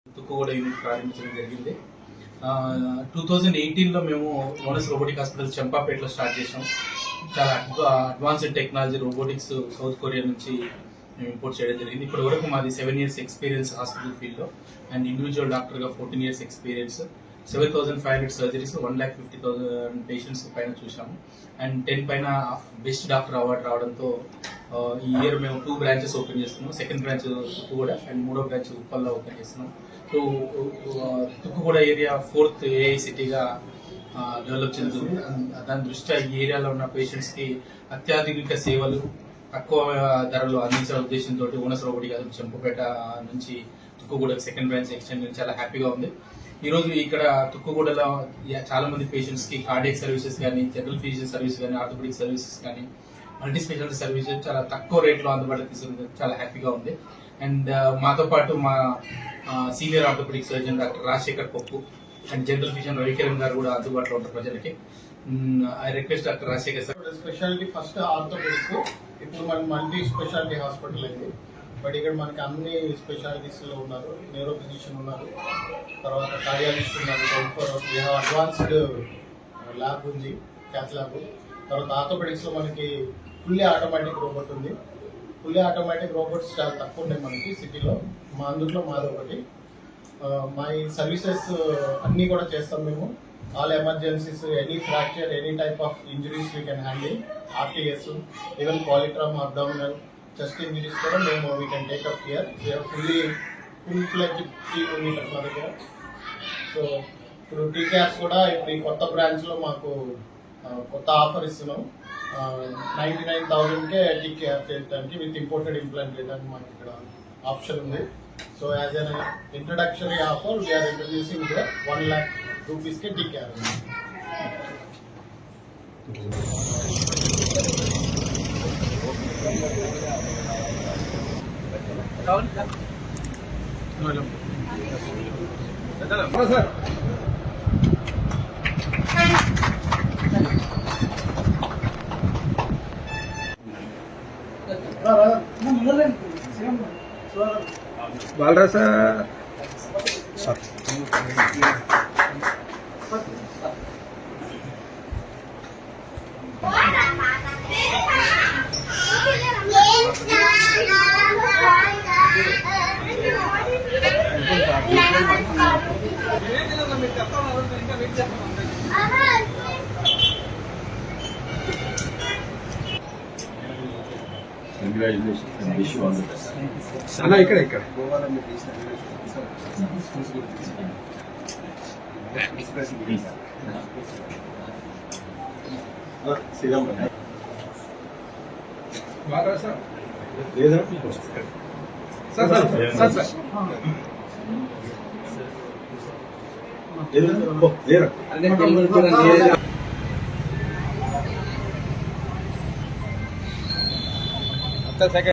Tukkuguda unit ప్రారంభించడం జరిగింది. 2018లో మేము మోనస్ రోబోటిక్ హాస్పిటల్ చంపాపేటలో స్టార్ట్ చేసాం. చాలా advanced technology robotics south Korea నుంచి మేము ఇంపోర్ట్ చేయడం జరిగింది. ఇప్పటి వరకు మాది 7 years ఎక్స్పీరియన్స్ హాస్పిటల్ ఫీల్డ్లో అండ్ ఇండివిజువల్ డాక్టర్గా 14 years ఎక్స్పీరియన్స్. 7,500 సర్జరీస్, 1,50,000 పేషెంట్స్ పైన చూసాము అండ్ 10 పైన బెస్ట్ డాక్టర్ అవార్డు రావడంతో ఈ ఇయర్ మేము 2 branches ఓపెన్ చేస్తున్నాం. సెకండ్ బ్రాంచ్ తుక్కుగూడ అండ్ 3వ బ్రాంచ్ ఉప్పల్లో ఓపెన్ చేస్తున్నాం. So Tukkuguda area 4th AI సిటీగా డెవలప్ చెందుతుంది. దాని దృష్ట్యా ఈ ఏరియాలో ఉన్న పేషెంట్స్కి అత్యాధునిక సేవలు తక్కువ ధరలు అందించే ఉద్దేశంతో ఓనస్ రోబోటిక్ చంపపేట నుంచి తుక్కుగూడకు సెకండ్ బ్రాంచ్ ఎక్స్టెండ్ చాలా హ్యాపీగా ఉంది. ఈరోజు ఇక్కడ తుక్కుగూడలో చాలా మంది పేషెంట్స్ కి కార్డియాక్ సర్వీసెస్ కానీ, జనరల్ ఫిజిషియన్ సర్వీస్ కానీ, ఆర్థోపెడిక్ సర్వీసెస్ కానీ, మల్టీ స్పెషాలిటీ సర్వీసెస్ చాలా తక్కువ రేట్లో అందుబాటులో తీసుకుంది. చాలా హ్యాపీగా ఉంది. అండ్ మాతో పాటు మా senior orthopaedic surgeon doctor Rajasekhar Pappu and general physician Ravikiran గారు కూడా అందుబాటులో ఉంటారు ప్రజలకి. I request doctor Rajasekhar sir. Speciality first orthopaedic, ఇప్పుడు మన మల్టీ స్పెషాలిటీ హాస్పిటల్ అయింది. బట్ ఇక్కడ మనకి అన్ని స్పెషాలిటీస్లో ఉన్నారు. న్యూరో ఫిజిషియన్ ఉన్నారు, తర్వాత కార్డియాలజిస్ట్ ఉన్నారు, అడ్వాన్స్డ్ ల్యాబ్ ఉంది, క్యాత్ ల్యాబ్. తర్వాత ఆర్థోపెడిక్స్లో మనకి ఫుల్లీ ఆటోమేటిక్ రోబోట్ ఉంది. ఫుల్లీ ఆటోమేటిక్ రోబోట్స్ చాలా తక్కువ ఉన్నాయి మనకి సిటీలో. అందులో మాది ఒకటి. మా సర్వీసెస్ అన్నీ కూడా చేస్తాం మేము. All emergencies, any fracture, any type of injuries we can handle. RTS, even polytrauma, abdominal, chest injuries కూడా మేము we can take up here. Full fledged team ఉంది మా దగ్గర. సో ఇప్పుడు టీకేఆర్స్ కూడా ఇప్పుడు ఈ కొత్త బ్రాంచ్లో మాకు కొత్త ఆఫర్ ఇస్తున్నాం. 99,000కే టీకేఆర్ చేయడానికి విత్ ఇంపోర్టెడ్ ఇంప్లాంట్ చేయడానికి మాకు ఇక్కడ ఆప్షన్ ఉంది. So as an introductory offer we are introducing 1 lakh రూపీస్కే టీకేఆర్ ఉంది. సార్ బాలరా సార్ అన్న ఇక్కడ లేదా సార్ సార్